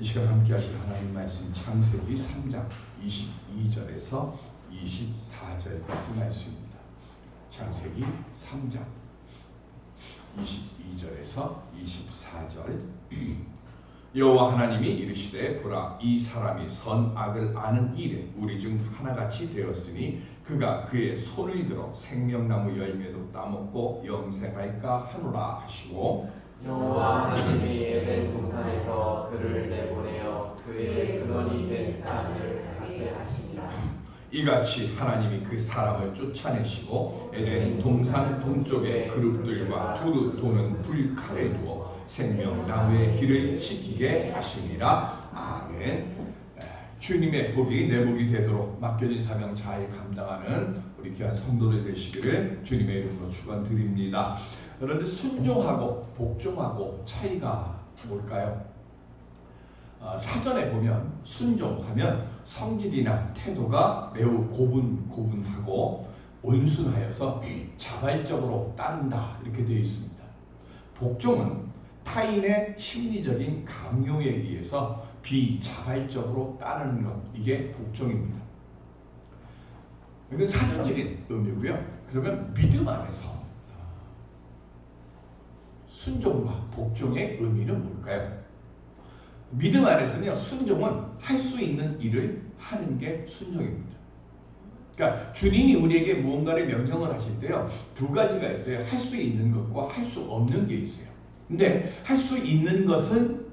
이 시간 함께 하실 하나님 말씀 창세기 3장 22절에서 24절까지 말씀입니다. 창세기 3장 22절에서 24절. 여호와 하나님이 이르시되 보라, 이 사람이 선악을 아는 일에 우리 중 하나같이 되었으니 그가 그의 손을 들어 생명나무 열매도 따먹고 영생할까 하노라 하시고, 여호와 하나님이 에덴 동산에서 그를 내보내어 그의 근원이 된 땅을 갖게 하시니라. 이같이 하나님이 그 사람을 쫓아내시고 에덴 동산 동쪽에 그룹들과 두루 도는 불칼에 두어 생명나무의 길을 지키게 하시니라. 아멘. 주님의 복이 내 복이 되도록 맡겨진 사명 잘 감당하는 우리 귀한 성도들 되시기를 주님의 이름으로 축원드립니다. 그런데 순종하고 복종하고 차이가 뭘까요? 사전에 보면 순종하면 성질이나 태도가 매우 고분하고 온순하여서 자발적으로 따른다 이렇게 되어 있습니다. 복종은 타인의 심리적인 강요에 의해서 비자발적으로 따르는 것, 이게 복종입니다. 이건 사전적인 의미고요. 그러면 믿음 안에서 순종과 복종의 의미는 뭘까요? 믿음 안에서는요, 순종은 할 수 있는 일을 하는 게 순종입니다. 그러니까 주님이 우리에게 무언가를 명령을 하실 때요, 두 가지가 있어요. 할 수 있는 것과 할 수 없는 게 있어요. 근데 할 수 있는 것은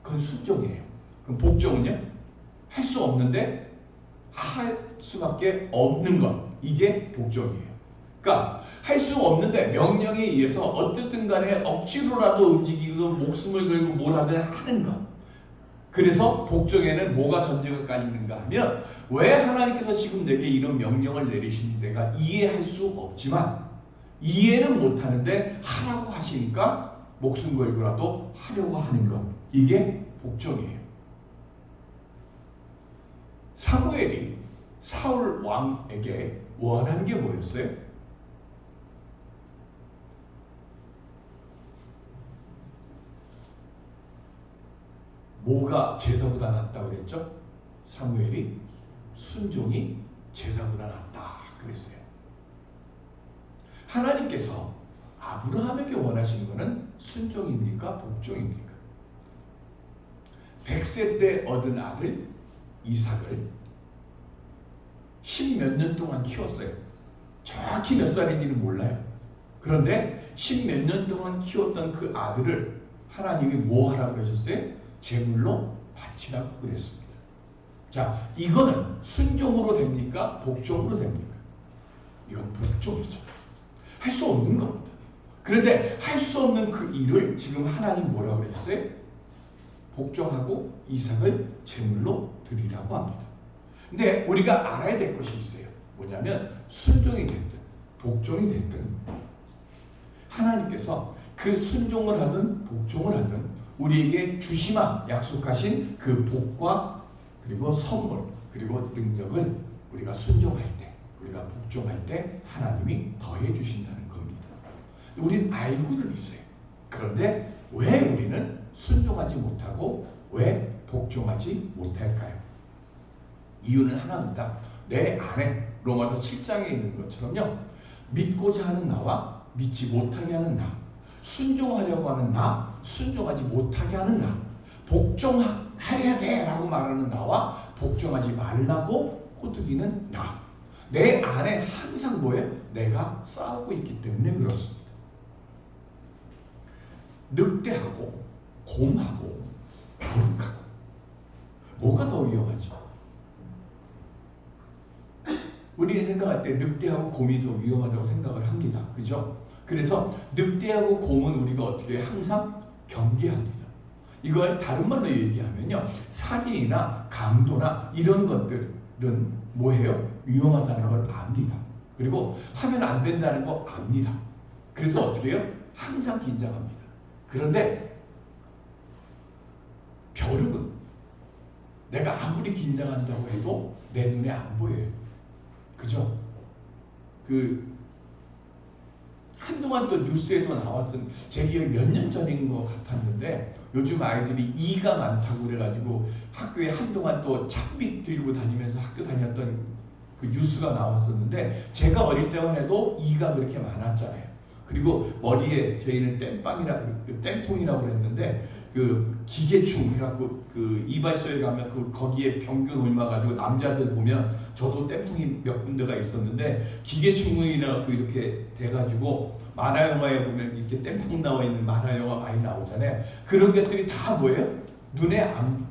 그건 순종이에요. 그럼 복종은요, 할 수 없는데 할 수밖에 없는 것, 이게 복종이에요. 그러니까 할 수 없는데 명령에 의해서 어쨌든 간에 억지로라도 움직이고 목숨을 걸고 뭘 하든 하는 것. 그래서 복종에는 뭐가 전제가 깔리는가 하면, 왜 하나님께서 지금 내게 이런 명령을 내리시는지 내가 이해할 수 없지만 이해는 못하는데 하라고 하시니까 목숨 걸고라도 하려고 하는 것, 이게 복종이에요. 사무엘이 사울 왕에게 원한 게 뭐였어요? 뭐가 제사보다 낫다고 그랬죠? 사무엘이 순종이 제사보다 낫다 그랬어요. 하나님께서 아브라함에게 원하시는 것은 순종입니까? 복종입니까? 100세 때 얻은 아들 이삭을 10몇 년 동안 키웠어요. 정확히 몇 살인지는 몰라요. 그런데 10몇 년 동안 키웠던 그 아들을 하나님이 뭐 하라고 그러셨어요? 제물로 바치라고 그랬습니다. 자, 이거는 순종으로 됩니까? 복종으로 됩니까? 이건 복종이죠. 할 수 없는 겁니다. 그런데 할 수 없는 그 일을 지금 하나님 뭐라고 그랬어요? 복종하고 이삭을 제물로 드리라고 합니다. 근데 우리가 알아야 될 것이 있어요. 뭐냐면 순종이 됐든 복종이 됐든 하나님께서 그 순종을 하든 복종을 하든 우리에게 주시마 약속하신 그 복과 그리고 선물 그리고 능력을 우리가 순종할 때, 우리가 복종할 때 하나님이 더해 주신다는 겁니다. 우리는 알고는 있어요. 그런데 왜 우리는 순종하지 못하고 왜 복종하지 못할까요? 이유는 하나입니다. 내 안에 로마서 7장에 있는 것처럼요, 믿고자 하는 나와 믿지 못하게 하는 나, 순종하려고 하는 나, 순종하지 못하게 하는 나, 복종해야 돼 라고 말하는 나와 복종하지 말라고 호두기는 나, 내 안에 항상 뭐예요? 내가 싸우고 있기 때문에 그렇습니다. 늑대하고 곰하고 벼룩하고 뭐가 더 위험하죠? 우리는 생각할 때 늑대하고 곰이 더 위험하다고 생각을 합니다. 그죠? 그래서 늑대하고 곰은 우리가 어떻게 항상 경계합니다. 이걸 다른 말로 얘기하면요, 살인이나 강도나 이런 것들은 뭐예요? 위험하다는 걸 압니다. 그리고 하면 안 된다는 거 압니다. 그래서 어떻게 해요? 항상 긴장합니다. 그런데 벼룩은 내가 아무리 긴장한다고 해도 내 눈에 안 보여요. 그죠? 한동안 또 뉴스에도 나왔던 제 기억에 몇 년 전인 것 같았는데 요즘 아이들이 이가 많다고 그래가지고 학교에 한동안 또 착빛 들고 다니면서 학교 다녔던 그 뉴스가 나왔었는데 제가 어릴 때만 해도 이가 그렇게 많았잖아요. 그리고 머리에 저희는 땜통이라고 그랬는데 그 기계충 해갖고 그 이발소에 가면 그 거기에 병균 옮아가지고 남자들 보면 저도 땜통이 몇 군데가 있었는데 기계충이라고 이렇게 돼가지고 만화 영화에 보면 이렇게 땜통 나와 있는 만화 영화 많이 나오잖아요. 그런 것들이 다 뭐예요? 눈에 안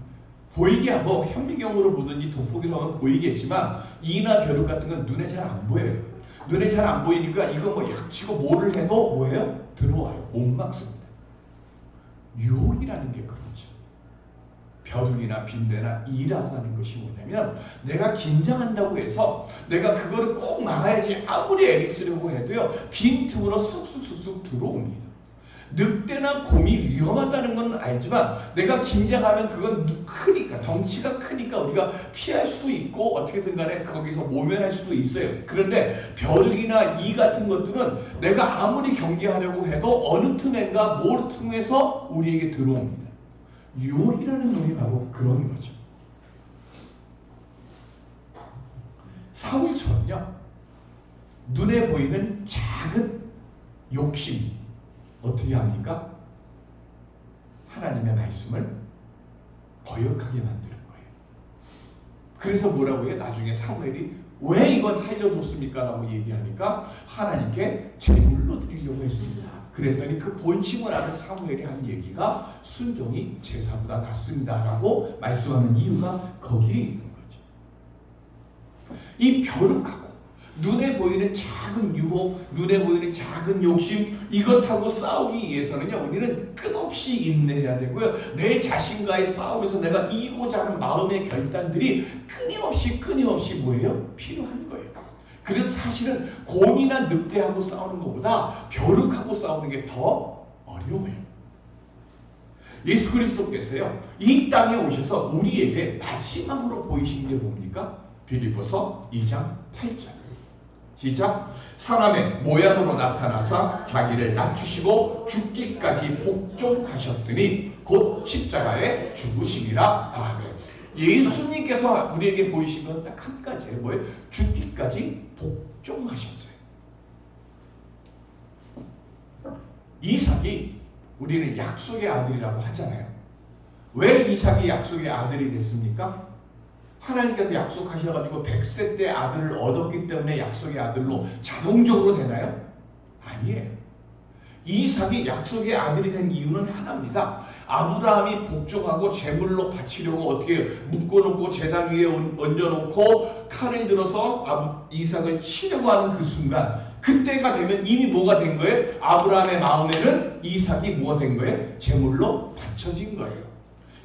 보이게 뭐 현미경으로 보든지 돋보기로 하면 보이겠지만 이나 벼룩 같은 건 눈에 잘 안 보여요. 눈에 잘 안 보이니까 이거 뭐 약치고 뭐를 해도 뭐예요? 들어와요. 못 막습니다. 유혹이라는 게 그렇죠. 벼룩이나 빈대나 이라고 하는 것이 뭐냐면 내가 긴장한다고 해서 내가 그거를 꼭 막아야지 아무리 애를 쓰려고 해도요 빈틈으로 쑥쑥쑥쑥 들어옵니다. 늑대나 곰이 위험하다는 건 알지만 내가 긴장하면 그건 크니까 덩치가 크니까 우리가 피할 수도 있고 어떻게든 간에 거기서 모면할 수도 있어요. 그런데 벼룩이나 이 같은 것들은 내가 아무리 경계하려고 해도 어느 틈엔가 뭘 통해서 우리에게 들어옵니다. 유혹이라는 놈이 바로 그런 거죠. 사울처럼요 눈에 보이는 작은 욕심 어떻게 합니까? 하나님의 말씀을 거역하게 만드는 거예요. 그래서 뭐라고 해요? 나중에 사무엘이 왜 이건 살려줬습니까? 라고 얘기하니까 하나님께 제물로 드리려고 했습니다. 그랬더니 그 본심을 아는 사무엘이 한 얘기가 순종이 제사보다 낫습니다. 라고 말씀하는 이유가 거기에 있는 거죠. 이 벼룩하고 눈에 보이는 작은 유혹, 눈에 보이는 작은 욕심 이것하고 싸우기 위해서는요 우리는 끝없이 인내해야 되고요 내 자신과의 싸움에서 내가 이기고자 하는 마음의 결단들이 끊임없이 뭐예요? 필요한 거예요. 그래서 사실은 곰이나 늑대하고 싸우는 것보다 벼룩하고 싸우는 게 더 어려워요. 예수 그리스도께서요 이 땅에 오셔서 우리에게 마지막으로 보이신 게 뭡니까? 빌립보서 2장 8절 시작. 사람의 모양으로 나타나사 자기를 낮추시고 죽기까지 복종하셨으니 곧 십자가에 죽으심이라. 아멘. 예수님께서 우리에게 보이신 건 딱 한 가지예요. 뭐예요? 죽기까지 복종하셨어요. 이삭이 우리는 약속의 아들이라고 하잖아요. 왜 이삭이 약속의 아들이 됐습니까? 하나님께서 약속하셔가지고 100세 때 아들을 얻었기 때문에 약속의 아들로 자동적으로 되나요? 아니에요. 이삭이 약속의 아들이 된 이유는 하나입니다. 아브라함이 복종하고 제물로 바치려고 어떻게 묶어놓고 제단 위에 얹어놓고 칼을 들어서 이삭을 치려고 하는 그 순간 그때가 되면 이미 뭐가 된 거예요? 아브라함의 마음에는 이삭이 뭐가 된 거예요? 제물로 바쳐진 거예요.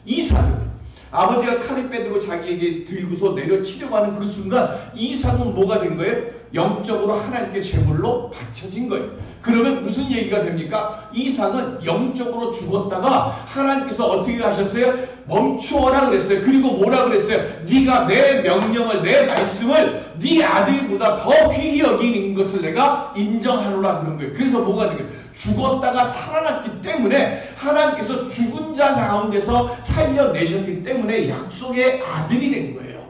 이삭은 아버지가 칼을 빼들고 자기에게 들고서 내려치려고 하는 그 순간 이삭은 뭐가 된 거예요? 영적으로 하나님께 제물로 바쳐진 거예요. 그러면 무슨 얘기가 됩니까? 이삭은 영적으로 죽었다가 하나님께서 어떻게 하셨어요? 멈추어라 그랬어요. 그리고 뭐라 그랬어요? 네가 내 명령을 내 말씀을 네 아들보다 더 귀히 여기는 것을 내가 인정하노라 그런 거예요. 그래서 뭐가 된 거예요? 죽었다가 살아났기 때문에 하나님께서 죽은 자 가운데서 살려내셨기 때문에 약속의 아들이 된 거예요.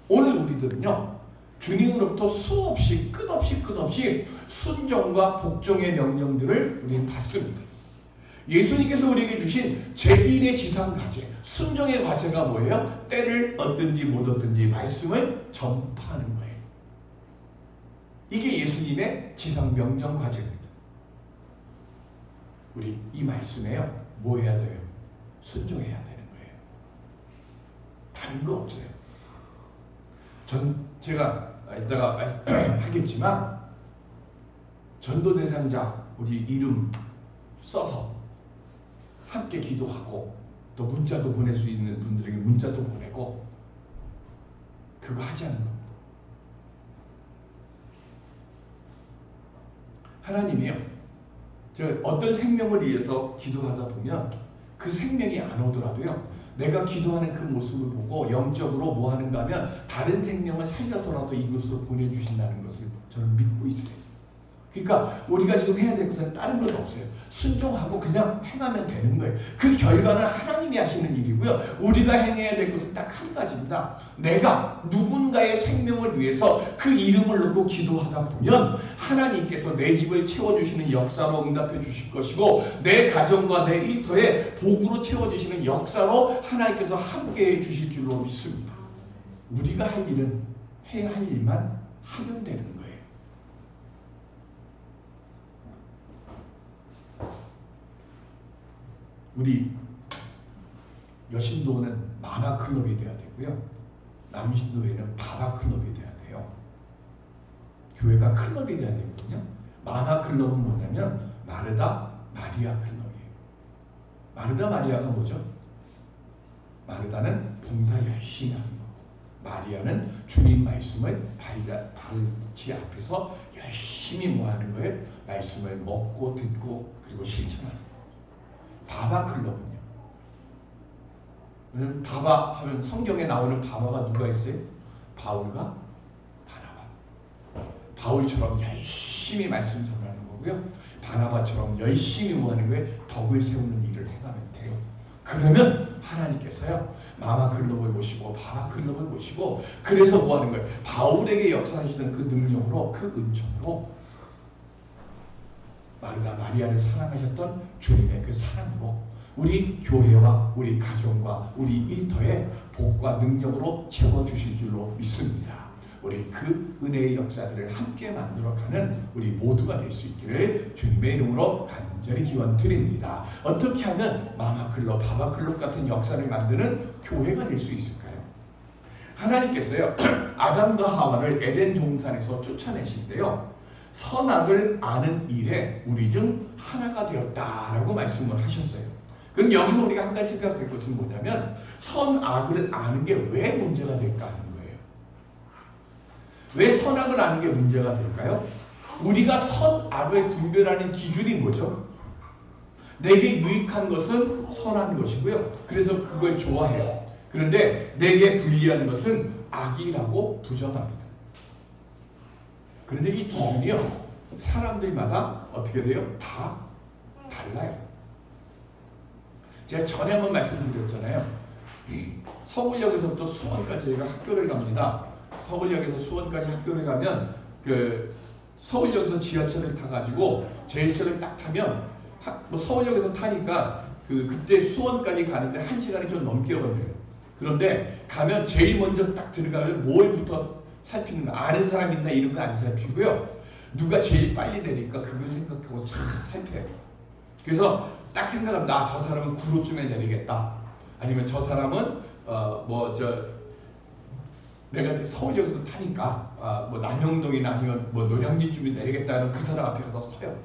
오늘 우리들은요 주님으로부터 수없이 끝없이 순종과 복종의 명령들을 우리는 받습니다. 예수님께서 우리에게 주신 제1의 지상과제 순종의 과제가 뭐예요? 때를 얻든지 못 얻든지 말씀을 전파하는 거예요. 이게 예수님의 지상 명령 과제입니다. 우리 이 말씀에요 뭐 해야 돼요? 순종해야 되는 거예요. 다른 거 없어요. 제가 이따가 하겠지만 전도 대상자 우리 이름 써서 함께 기도하고 또 문자도 보낼 수 있는 분들에게 문자도 보내고 그거 하지 않는 겁니다. 하나님이요 어떤 생명을 위해서 기도하다 보면 그 생명이 안 오더라도요 내가 기도하는 그 모습을 보고 영적으로 뭐 하는가 하면 다른 생명을 살려서라도 이곳으로 보내주신다는 것을 저는 믿고 있어요. 그러니까 우리가 지금 해야 될 것은 다른 건 없어요. 순종하고 그냥 행하면 되는 거예요. 그 결과는 하나님이 하시는 일이고요. 우리가 행해야 될 것은 딱 한 가지입니다. 내가 누군가의 생명을 위해서 그 이름을 놓고 기도하다 보면 하나님께서 내 집을 채워주시는 역사로 응답해 주실 것이고 내 가정과 내 일터에 복으로 채워주시는 역사로 하나님께서 함께해 주실 줄로 믿습니다. 우리가 할 일은 해야 할 일만 하면 되는 거예요. 우리 여신도는 마마클럽이 돼야 되고요. 남신도에는 바바클럽이 돼야 돼요. 교회가 클럽이 돼야 되거든요. 마마클럽은 뭐냐면 마르다 마리아 클럽이에요. 마르다 마리아가 뭐죠? 마르다는 봉사 열심히 하는 거고 마리아는 주님 말씀을 발치 앞에서 열심히 뭐 하는 거예요? 말씀을 먹고 듣고 그리고 실천하는 거예요. 바바클럽은요. 바바 하면 성경에 나오는 바바가 누가 있어요? 바울과 바나바. 바울처럼 열심히 말씀 전하는 거고요. 바나바처럼 열심히 뭐 하는 거예요? 덕을 세우는 일을 행하면 돼요. 그러면 하나님께서요. 마마클럽을 보시고 바바클럽을 보시고 그래서 뭐 하는 거예요? 바울에게 역사하시던 그 능력으로 그 은총으로 마르다 마리아를 사랑하셨던 주님의 그 사랑으로 우리 교회와 우리 가정과 우리 일터에 복과 능력으로 채워주실 줄로 믿습니다. 우리 그 은혜의 역사들을 함께 만들어가는 우리 모두가 될 수 있기를 주님의 이름으로 간절히 기원 드립니다. 어떻게 하면 마마클럽, 바바클럽 같은 역사를 만드는 교회가 될 수 있을까요? 하나님께서요 아담과 하와를 에덴 동산에서 쫓아내실 때요 선악을 아는 일에 우리 중 하나가 되었다라고 말씀을 하셨어요. 그럼 여기서 우리가 한 가지 생각할 것은 뭐냐면 선악을 아는 게 왜 문제가 될까 하는 거예요. 왜 선악을 아는 게 문제가 될까요? 우리가 선악을 분별하는 기준이 뭐죠? 내게 유익한 것은 선한 것이고요. 그래서 그걸 좋아해요. 그런데 내게 불리한 것은 악이라고 부정합니다. 그런데 이 기준이요 사람들마다 어떻게 돼요? 다 달라요. 제가 전에 한번 말씀드렸잖아요. 서울역에서부터 수원까지 저희가 학교를 갑니다. 서울역에서 수원까지 학교를 가면 그 서울역에서 지하철을 타가지고 제일철을 딱 타면 뭐 서울역에서 타니까 그때 수원까지 가는데 1시간이 좀 넘게 걸려요. 그런데 가면 제일 먼저 딱 들어가면 뭘부터 살피는 거 아는 사람 있나 이런 거 안 살피고요. 누가 제일 빨리 내릴까 그걸 생각하고 참 살펴요. 그래서 딱 생각합니다. 저 사람은 구로쯤에 내리겠다. 아니면 저 사람은 내가 서울역에서 타니까 뭐 남영동이나 아니면 뭐 노량진쯤에 내리겠다는 그 사람 앞에 가서 서요.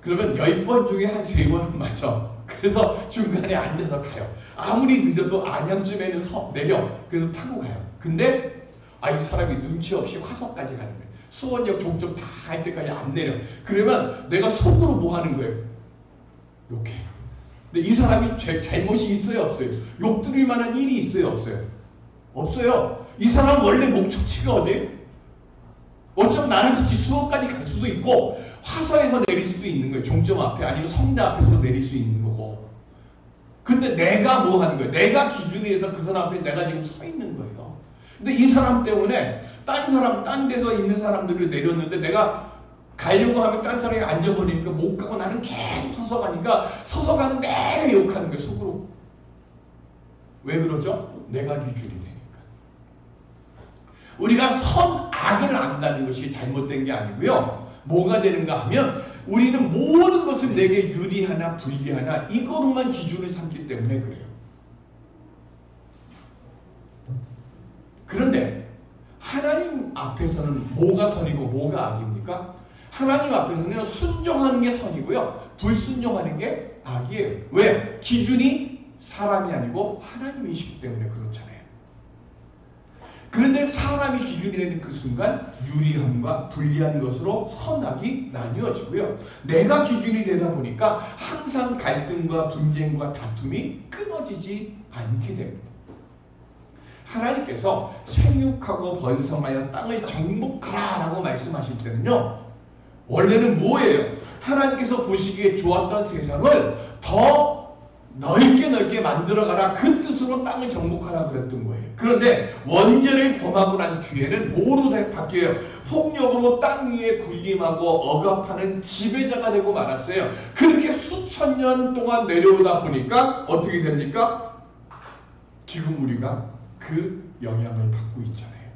그러면 10번 중에 한 3번은 맞아. 그래서 중간에 앉아서 가요. 아무리 늦어도 안양쯤에는 내려. 그래서 타고 가요. 근데 이 사람이 눈치 없이 화성까지 가는 거예요. 수원역 종점 다 갈 때까지 안 내려. 그러면 내가 속으로 뭐 하는 거예요? 욕해. 근데 이 사람이 잘못이 있어요, 없어요? 욕 들을 만한 일이 있어요, 없어요? 없어요. 이 사람 원래 목적지가 어디예요? 어쩌면 나랑 같이 수원까지 갈 수도 있고 화서에서 내릴 수도 있는 거예요. 종점 앞에 아니면 성대 앞에서 내릴 수 있는 거고. 근데 내가 뭐 하는 거예요? 내가 기준에 해서 그 사람 앞에 내가 지금 서 있는 거예요. 근데 이 사람 때문에 딴 데서 있는 사람들을 내렸는데 내가 가려고 하면 딴 사람이 앉아버리니까 못 가고 나는 계속 서서 가니까 서서 가는 내내 욕하는 거예요, 속으로. 왜 그러죠? 내가 기준이 되니까. 우리가 선악을 안다는 것이 잘못된 게 아니고요. 뭐가 되는가 하면 우리는 모든 것을 내게 유리하나 불리하나 이거로만 기준을 삼기 때문에 그래요. 그런데 하나님 앞에서는 뭐가 선이고 뭐가 악입니까? 하나님 앞에서는 순종하는 게 선이고요. 불순종하는 게 악이에요. 왜? 기준이 사람이 아니고 하나님이시기 때문에 그렇잖아요. 그런데 사람이 기준이 되는 그 순간 유리함과 불리한 것으로 선악이 나뉘어지고요. 내가 기준이 되다 보니까 항상 갈등과 분쟁과 다툼이 끊어지지 않게 됩니다. 하나님께서 생육하고 번성하여 땅을 정복하라 라고 말씀하실 때는요, 원래는 뭐예요? 하나님께서 보시기에 좋았던 세상을 더 넓게 만들어가라, 그 뜻으로 땅을 정복하라 그랬던 거예요. 그런데 원죄를 범하고 난 뒤에는 뭐로 바뀌어요? 폭력으로 땅 위에 군림하고 억압하는 지배자가 되고 말았어요. 그렇게 수천 년 동안 내려오다 보니까 어떻게 됩니까? 지금 우리가 그 영향을 받고 있잖아요.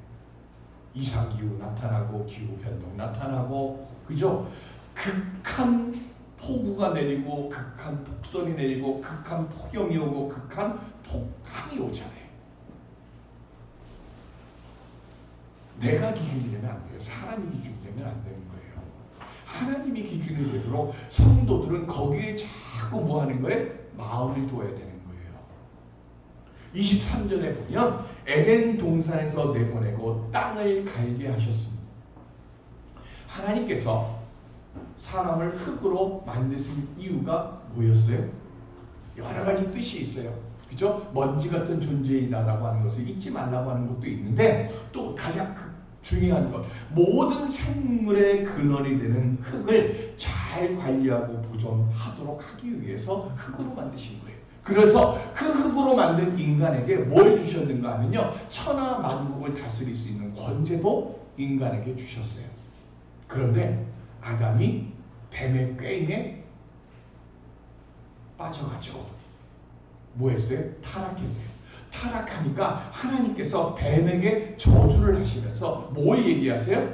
이상기후 나타나고 기후변동 나타나고, 그죠? 극한 폭우가 내리고 극한 폭설이 내리고 극한 폭염이 오고 극한 폭함이 오잖아요. 내가 기준이 되면 안 돼요. 사람이 기준이 되면 안 되는 거예요. 하나님이 기준이 되도록 성도들은 거기에 자꾸 뭐 하는 거예요? 마음을 둬야 되는 거예요. 23절에 보면 에덴 동산에서 내보내고 땅을 갈게 하셨습니다. 하나님께서 사람을 흙으로 만드신 이유가 뭐였어요? 여러 가지 뜻이 있어요. 그죠? 먼지 같은 존재이다라고 하는 것을 잊지 말라고 하는 것도 있는데, 또 가장 중요한 것, 모든 생물의 근원이 되는 흙을 잘 관리하고 보존하도록 하기 위해서 흙으로 만드신 거예요. 그래서 그 흙으로 만든 인간에게 뭘 주셨는가 하면요, 천하 만국을 다스릴 수 있는 권세도 인간에게 주셨어요. 그런데 아담이 뱀의 꾀임에 빠져가지고 뭐 했어요? 타락했어요. 타락하니까 하나님께서 뱀에게 저주를 하시면서 뭘 얘기하세요?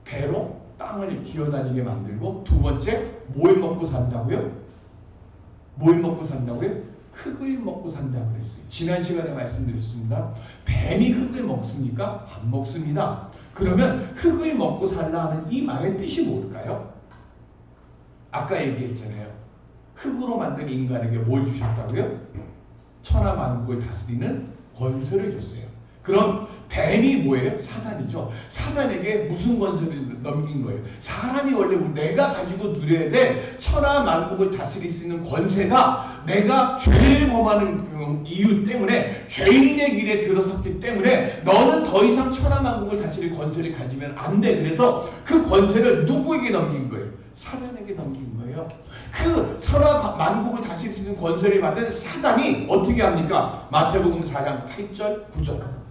배로 땅을 기어다니게 만들고, 두 번째 뭘 먹고 산다고요? 뭘 먹고 산다고요? 흙을 먹고 산다고 그랬어요. 지난 시간에 말씀드렸습니다. 뱀이 흙을 먹습니까? 안 먹습니다. 그러면 흙을 먹고 살라 하는 이 말의 뜻이 뭘까요? 아까 얘기했잖아요. 흙으로 만든 인간에게 뭘 주셨다고요? 천하 만국을 다스리는 권세를 줬어요. 그럼 뱀이 뭐예요? 사단이죠. 사단에게 무슨 권세를 넘긴 거예요? 사람이 원래 내가 가지고 누려야 돼 천하 만국을 다스릴 수 있는 권세가, 내가 죄를 범하는 그 이유 때문에, 죄인의 길에 들어섰기 때문에 너는 더 이상 천하 만국을 다스릴 권세를 가지면 안 돼. 그래서 그 권세를 누구에게 넘긴 거예요? 사단에게 넘긴 거예요. 그 천하 만국을 다스릴 수 있는 권세를 받은 사단이 어떻게 합니까? 마태복음 4장 8절 9절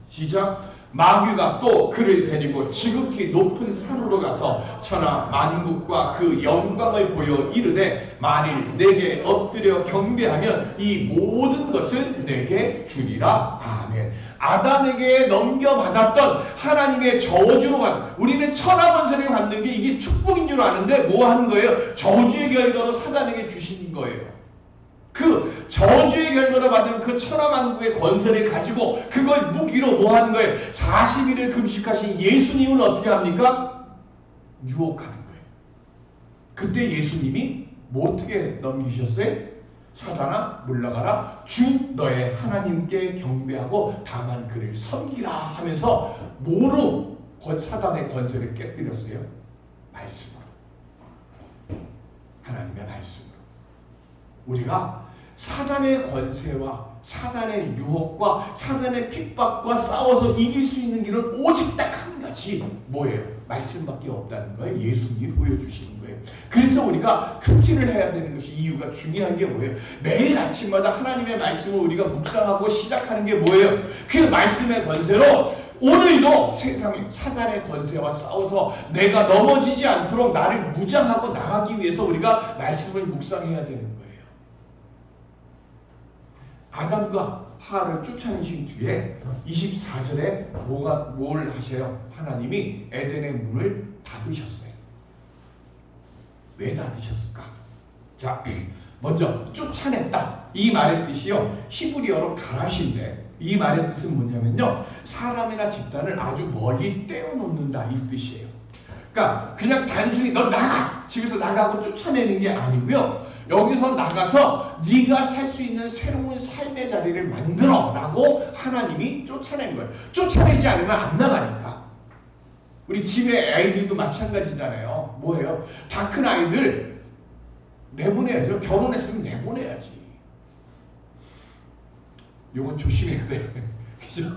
시작. 마귀가 또 그를 데리고 지극히 높은 산으로 가서 천하 만국과 그 영광을 보여 이르되, 만일 내게 엎드려 경배하면 이 모든 것을 내게 주리라. 아멘. 아담에게 넘겨받았던 하나님의 저주로 우리는 천하 권세를 받는 게 이게 축복인 줄 아는데 뭐 하는 거예요? 저주의 결과로 사단에게 주신 거예요. 그 저주의 결과로 받은 그 천하 만국의 권세를 가지고 그걸 무기로 뭐 하는 거예요? 40일을 금식하신 예수님은 어떻게 합니까? 유혹하는 거예요. 그때 예수님이 뭐 어떻게 넘기셨어요? 사단아 물러가라, 주 너의 하나님께 경배하고 다만 그를 섬기라 하면서 뭐로 사단의 권세를 깨뜨렸어요? 말씀으로. 하나님의 말씀으로. 우리가 사단의 권세와 사단의 유혹과 사단의 핍박과 싸워서 이길 수 있는 길은 오직 딱 한 가지, 뭐예요? 말씀밖에 없다는 거예요. 예수님이 보여주시는 거예요. 그래서 우리가 큐티를 해야 되는 것이, 이유가 중요한 게 뭐예요? 매일 아침마다 하나님의 말씀을 우리가 묵상하고 시작하는 게 뭐예요? 그 말씀의 권세로 오늘도 세상의 사단의 권세와 싸워서 내가 넘어지지 않도록 나를 무장하고 나가기 위해서 우리가 말씀을 묵상해야 되는 거예요. 아담과 하와를 쫓아내신 뒤에 24절에 뭘 하셔요? 하나님이 에덴의 문을 닫으셨어요. 왜 닫으셨을까? 자, 먼저 쫓아냈다. 이 말의 뜻이요, 히브리어로 가라시인데, 이 말의 뜻은 뭐냐면요, 사람이나 집단을 아주 멀리 떼어놓는다, 이 뜻이에요. 그러니까 그냥 단순히 너 나가! 집에서 나가고 쫓아내는 게 아니고요. 여기서 나가서 네가 살 수 있는 새로운 삶의 자리를 만들어 라고 하나님이 쫓아낸 거예요. 쫓아내지 않으면 안 나가니까. 우리 집에 아이들도 마찬가지잖아요. 뭐예요? 다 큰 아이들 내보내야죠. 결혼했으면 내보내야지. 요건 조심해야 돼. 그죠?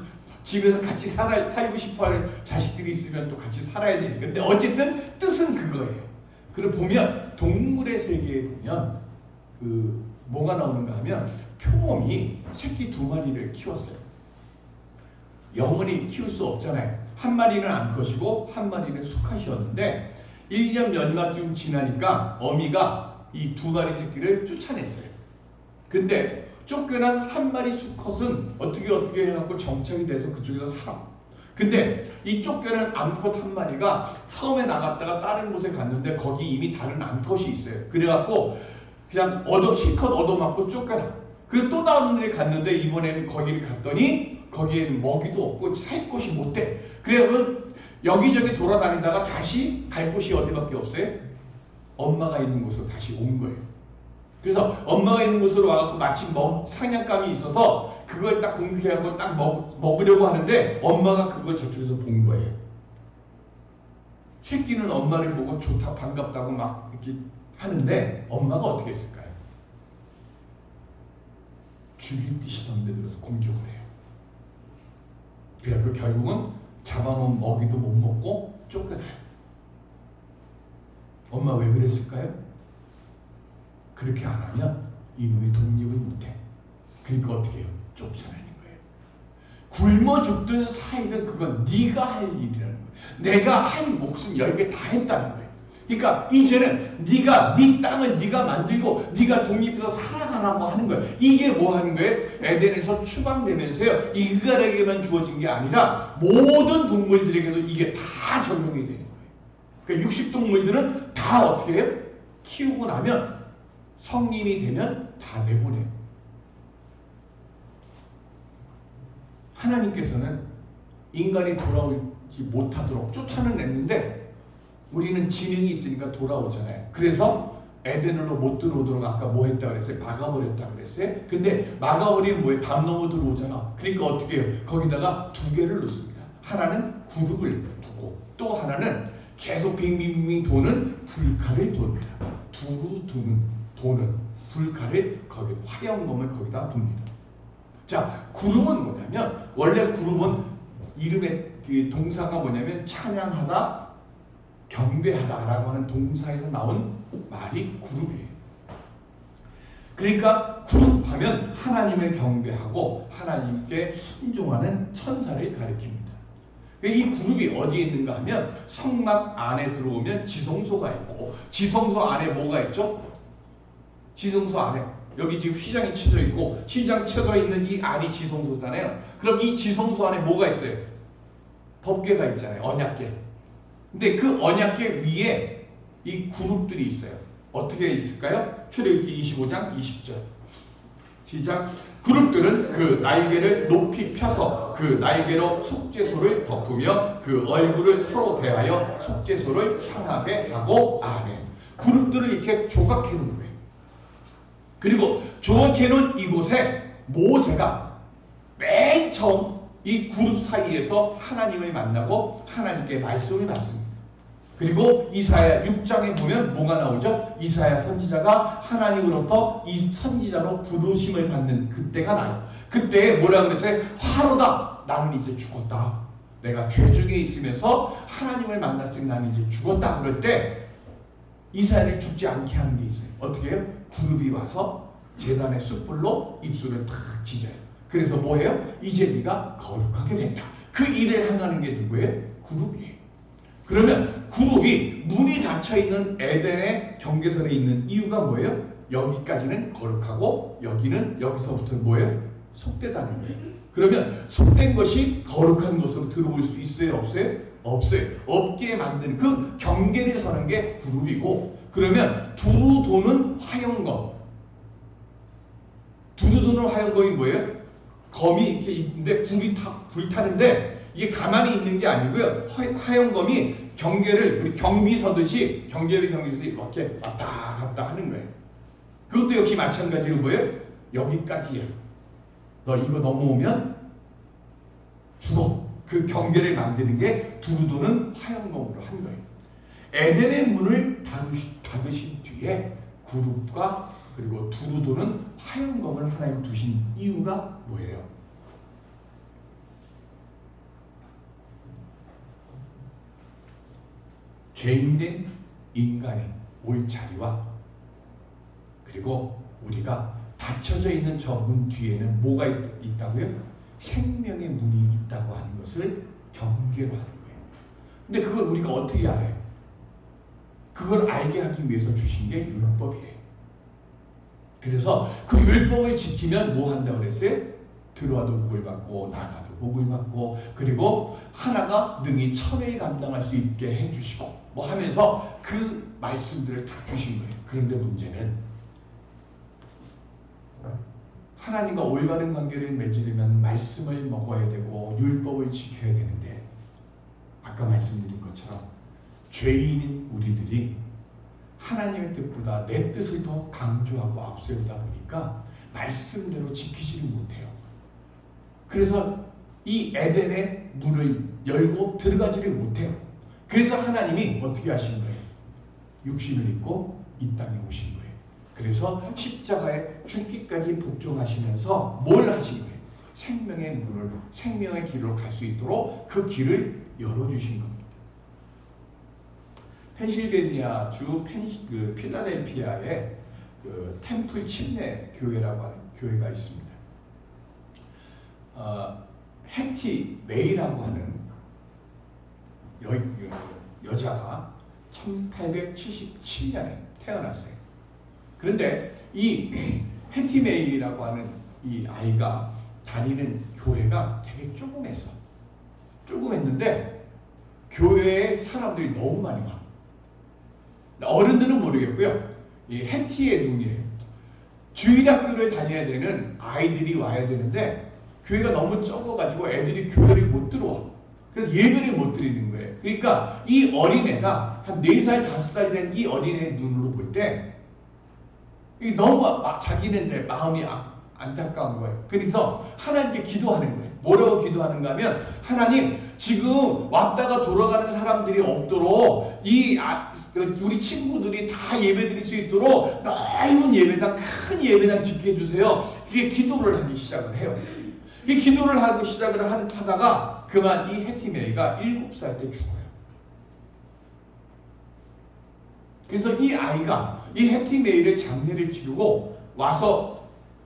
집에서 같이 살고 싶어하는 자식들이 있으면 또 같이 살아야 되니까. 근데 어쨌든 뜻은 그거예요. 그걸 보면 동물의 세계에 보면 뭐가 나오는가 하면 표범이 새끼 2마리를 키웠어요. 영원히 키울 수 없잖아요. 한 마리는 암컷이고 한 마리는 수컷이었는데 1년 몇마쯤 지나니까 어미가 이 2마리 새끼를 쫓아냈어요. 근데 쫓겨난 한 마리 수컷은 어떻게 해갖고 정착이 돼서 그쪽에서 살아. 근데 이 쫓겨난 암컷 한 마리가 처음에 나갔다가 다른 곳에 갔는데 거기 이미 다른 암컷이 있어요. 그래갖고 그냥 실컷 얻어맞고 쫓겨나. 그리고 또 다른 데 갔는데 이번에는 거기를 갔더니 거기에는 먹이도 없고 살 곳이 못 돼. 그래서 여기저기 돌아다니다가 다시 갈 곳이 어디밖에 없어요? 엄마가 있는 곳으로 다시 온 거예요. 그래서 엄마가 있는 곳으로 와갖고 마침 사냥감이 있어서 그걸 딱 공격해갖고 딱 먹으려고 하는데 엄마가 그걸 저쪽에서 본 거예요. 새끼는 엄마를 보고 좋다 반갑다고 막 이렇게 하는데 엄마가 어떻게 했을까요? 죽일 듯이 덤벼들어서 공격을 해요. 그래서 결국은 잡아놓은 먹이도 못 먹고 쫓겨나요. 엄마 왜 그랬을까요? 그렇게 안 하면 이놈이 독립을 못해. 그러니까 어떻게 해요? 쫓아내는 거예요. 굶어 죽든 살든 그건 네가 할 일이라는 거예요. 내가 할 몫은 10개 다 했다는 거예요. 그러니까 이제는 네 땅을 네가 만들고 네가 독립해서 살아가라고 하는 거예요. 이게 뭐 하는 거예요? 에덴에서 추방되면서요. 인간에게만 주어진 게 아니라 모든 동물들에게도 이게 다 적용이 되는 거예요. 그러니까 육식동물들은 다 어떻게 해요? 키우고 나면 성인이 되면 다 내보내요. 하나님께서는 인간이 돌아오지 못하도록 쫓아는 냈는데 우리는 지능이 있으니까 돌아오잖아요. 그래서 에덴으로 못 들어오도록 아까 뭐 했다 그랬어요? 막아버렸다 그랬어요? 근데 막아버리면 뭐예요? 담 넘어 들어오잖아. 그러니까 어떻게 해요? 거기다가 2개를 놓습니다. 하나는 그룹을 두고 또 하나는 계속 빙빙빙 도는 불칼을 돕니다. 두루 도는 불칼을 거기 화염검을 거기다 둡니다. 자, 그룹은 뭐냐면 원래 그룹은 이름의 동사가 뭐냐면 찬양하다, 경배하다라고 하는 동사에서 나온 말이 그룹이에요. 그러니까 그룹하면 하나님을 경배하고 하나님께 순종하는 천사를 가리킵니다. 이 그룹이 어디에 있는가 하면 성막 안에 들어오면 지성소가 있고 지성소 안에 뭐가 있죠? 지성소 안에 여기 지금 휘장이 쳐져 있고 휘장 쳐져 있는 이 안이 지성소잖아요. 그럼 이 지성소 안에 뭐가 있어요? 법궤가 있잖아요. 언약궤. 근데 그 언약궤 위에 이 그룹들이 있어요. 어떻게 있을까요? 출애굽기 25장 20절. 시작. 그룹들은 그 날개를 높이 펴서 그 날개로 속죄소를 덮으며 그 얼굴을 서로 대하여 속죄소를 향하게 하고 아멘. 그룹들을 이렇게 조각해 놓은 거예요. 그리고 조각해 놓은 이곳에 모세가 맨 처음 이 그룹 사이에서 하나님을 만나고 하나님께 말씀을 받습니다. 그리고 이사야 6장에 보면 뭐가 나오죠? 이사야 선지자가 하나님으로부터 이 선지자로 부르심을 받는 그때가 나요. 그때 뭐라고 그랬어요? 화로다. 나는 이제 죽었다. 내가 죄 중에 있으면서 하나님을 만났으니 나는 이제 죽었다. 그럴 때 이사야를 죽지 않게 하는 게 있어요. 어떻게 해요? 그룹이 와서 제단의 숯불로 입술을 탁 찢어요. 그래서 뭐예요? 이제 네가 거룩하게 된다. 그 일을 행하는 게 누구예요? 그룹이에요. 그러면 그룹이 문이 닫혀있는 에덴의 경계선에 있는 이유가 뭐예요? 여기까지는 거룩하고 여기서부터는 뭐예요? 속되다는 거예요. 그러면 속된 것이 거룩한 것으로 들어올 수 있어요? 없어요? 없어요. 없게 만드는 그 경계를 서는 게 그룹이고, 그러면 두루 도는 화염검. 두루 도는 화염검이 뭐예요? 검이 이렇게 있는데 불타는데 이게 가만히 있는 게 아니고요. 화염검이 경계를 우리 경비 서듯이 경계비 경비서듯이 이렇게 왔다 갔다 하는 거예요. 그것도 역시 마찬가지로 뭐예요? 여기까지야. 너 이거 넘어오면 죽어. 그 경계를 만드는 게 두루도는 화양검으로 한 거예요. 에덴의 문을 닫으신 뒤에 그룹과 그리고 두루도는 화양검을 하나님 두신 이유가 뭐예요? 죄인된 인간이 올 자리와 그리고 우리가 닫혀져 있는 저 문 뒤에는 뭐가 있다고요? 생명의 문이 있다고 하는 것을 경계로 하는 거예요. 근데 그걸 우리가 어떻게 알아요? 그걸 알게 하기 위해서 주신 게 율법이에요. 그래서 그 율법을 지키면 뭐 한다고 그랬어요? 들어와도 복을 받고 나가도 복을 받고 그리고 하나가 능히 천을 감당할 수 있게 해주시고 뭐 하면서 그 말씀들을 다 주신 거예요. 그런데 문제는 하나님과 올바른 관계를 맺으려면 말씀을 먹어야 되고 율법을 지켜야 되는데 아까 말씀드린 것처럼 죄인인 우리들이 하나님의 뜻보다 내 뜻을 더 강조하고 앞세우다 보니까 말씀대로 지키지를 못해요. 그래서 이 에덴의 문을 열고 들어가지를 못해요. 그래서 하나님이 어떻게 하신 거예요? 육신을 입고 이 땅에 오신 거예요. 그래서 십자가에 죽기까지 복종하시면서 뭘 하신 거예요? 생명의 문을, 생명의 길로 갈 수 있도록 그 길을 열어주신 겁니다. 펜실베니아 주 필라델피아에 그 템플 침례 교회라고 하는 교회가 있습니다. 해티 메이라고 하는 여자가 1877년에 태어났어요. 그런데 이 해티 메이라고 하는 이 아이가 다니는 교회가 되게 조그맸는데 교회에 사람들이 너무 많이 와. 어른들은 모르겠고요. 이 해티의 눈이에요. 주일학교를 다녀야 되는 아이들이 와야 되는데 교회가 너무 적어가지고 애들이 교회를 못 들어와. 그래서 예배를 못 드리는 거예요. 그러니까 이 어린애가 한 4살, 5살 된 이 어린애 눈으로 볼 때 너무 자기는 마음이 안타까운 거예요. 그래서 하나님께 기도하는 거예요. 뭐라고 기도하는가 하면 하나님 지금 왔다가 돌아가는 사람들이 없도록 우리 친구들이 다 예배 드릴 수 있도록 넓은 예배당, 큰 예배당 짓게 해주세요. 이게 기도를 하기 시작을 해요. 이 기도를 하고 시작을 하다가 그만 이 해티메이가 7살 때 죽어요. 그래서 이 아이가 이 해티메이를 장례를 치르고 와서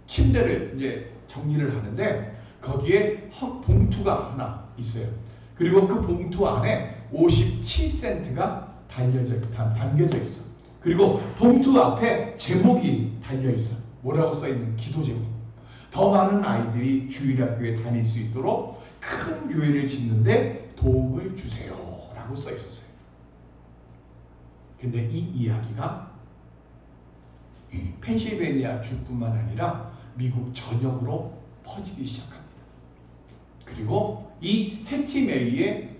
침대를 이제 정리를 하는데 거기에 봉투가 하나 있어요. 그리고 그 봉투 안에 57센트가 담겨져 있어. 그리고 봉투 앞에 제목이 달려 있어. 뭐라고 써 있는 기도 제목. 더 많은 아이들이 주일학교에 다닐 수 있도록 큰 교회를 짓는데 도움을 주세요. 라고 써 있었어요. 근데 이 이야기가 펜실베니아 주뿐만 아니라 미국 전역으로 퍼지기 시작합니다. 그리고 이 해티메이의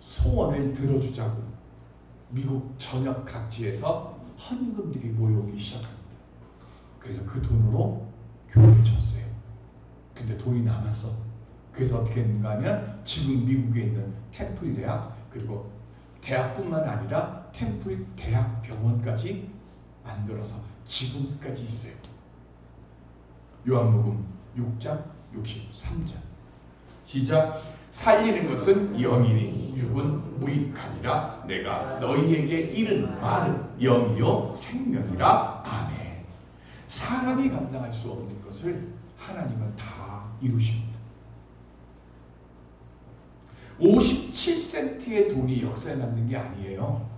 소원을 들어주자고 미국 전역 각지에서 헌금들이 모여오기 시작합니다. 그래서 그 돈으로 교회를 쳤어요. 근데 돈이 남았어. 그래서 어떻게 했는가 하면 지금 미국에 있는 템플 대학 그리고 대학뿐만 아니라 템플 대학 병원까지 만들어서 지금까지 있어요. 요한복음 6장 63절 시작. 살리는 것은 영이니 육은 무익하니라. 내가 너희에게 이른 말은 영이요 생명이라. 아멘. 사람이 감당할 수 없는 것을 하나님은 다 이루십니다. 57센트의 돈이 역사에 남는 게 아니에요.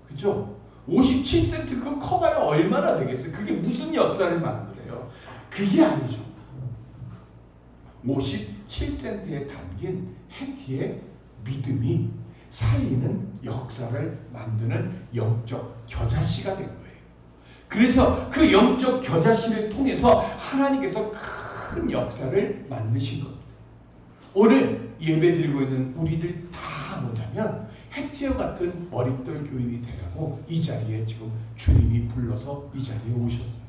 그죠? 57센트 그거 커봐야 얼마나 되겠어요? 그게 무슨 역사를 만들어요? 그게 아니죠. 57센트에 담긴 해티의 믿음이 살리는 역사를 만드는 영적 겨자씨가 된 거예요. 그래서 그 영적 겨자씨를 통해서 하나님께서 큰 역사를 만드신 겁니다. 오늘 예배드리고 있는 우리들 다 뭐냐면 해티어 같은 머릿돌 교인이 되라고 이 자리에 지금 주님이 불러서 이 자리에 오셨어요.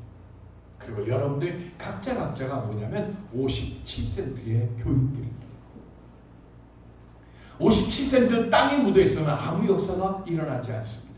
그리고 여러분들 각자가 뭐냐면 57센트의 교인들입니다. 57센트 땅에 묻어 있으면 아무 역사가 일어나지 않습니다.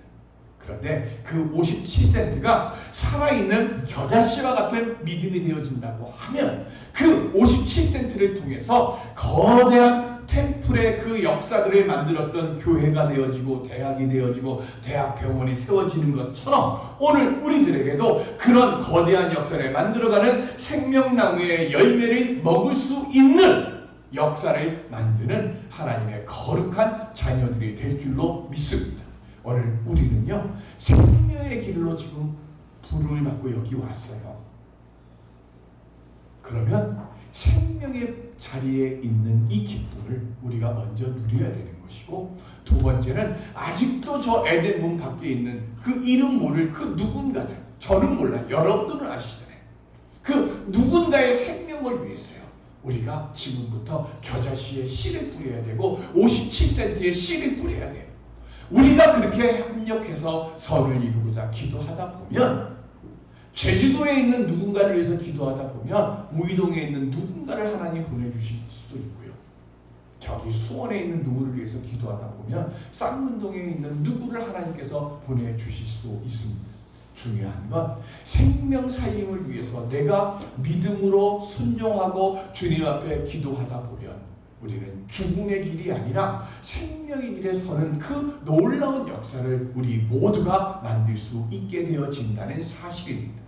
그런데 그 57센트가 살아있는 겨자씨와 같은 믿음이 되어진다고 하면 그 57센트를 통해서 거대한 템플의 그 역사들을 만들었던 교회가 되어지고 대학이 되어지고 대학병원이 세워지는 것처럼 오늘 우리들에게도 그런 거대한 역사를 만들어가는 생명나무의 열매를 먹을 수 있는 역사를 만드는 하나님의 거룩한 자녀들이 될 줄로 믿습니다. 오늘 우리는요 생명의 길로 지금 부름을 받고 여기 왔어요. 그러면 생명의 자리에 있는 이 기쁨을 우리가 먼저 누려야 되는 것이고, 두 번째는 아직도 저 에덴 문 밖에 있는 그 이름 모를 그 누군가들, 저는 몰라요. 여러분들은 아시잖아요. 그 누군가의 생명을 위해서요 우리가 지금부터 겨자씨에 씨를 뿌려야 되고 57센트의 씨를 뿌려야 돼요. 우리가 그렇게 협력해서 선을 이루고자 기도하다 보면, 제주도에 있는 누군가를 위해서 기도하다 보면 무의동에 있는 누군가를 하나님 보내주실 수도 있고요. 저기 수원에 있는 누구를 위해서 기도하다 보면 쌍문동에 있는 누구를 하나님께서 보내주실 수도 있습니다. 중요한 건 생명 살림을 위해서 내가 믿음으로 순종하고 주님 앞에 기도하다 보면 우리는 죽음의 길이 아니라 생명의 길에 서는 그 놀라운 역사를 우리 모두가 만들 수 있게 되어진다는 사실입니다.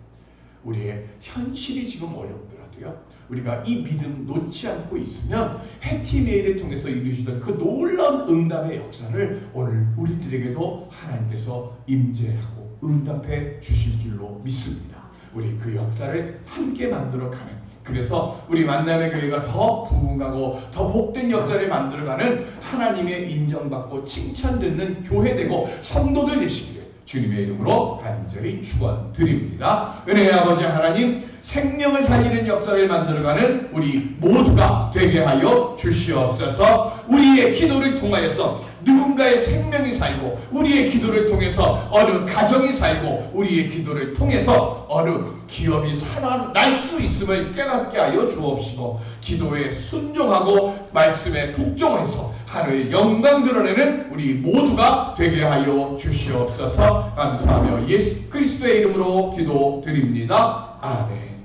우리의 현실이 지금 어렵더라도요 우리가 이 믿음 놓지 않고 있으면 해티메일을 통해서 이루시던 그 놀라운 응답의 역사를 오늘 우리들에게도 하나님께서 임재하고 응답해 주실 줄로 믿습니다. 우리 그 역사를 함께 만들어가는, 그래서 우리 만남의 교회가 더 부흥하고 더 복된 역사를 만들어가는 하나님의 인정받고 칭찬듣는 교회되고 성도들 되시기를 주님의 이름으로 간절히 축원드립니다. 은혜의 아버지 하나님, 생명을 살리는 역사를 만들어가는 우리 모두가 되게 하여 주시옵소서. 우리의 기도를 통하여서 누군가의 생명이 살고, 우리의 기도를 통해서 어느 가정이 살고, 우리의 기도를 통해서 어느 기업이 살아날 수 있음을 깨닫게 하여 주옵시고, 기도에 순종하고 말씀에 복종해서 하늘의 영광 드러내는 우리 모두가 되게 하여 주시옵소서. 감사하며 예수 그리스도의 이름으로 기도드립니다. 아멘.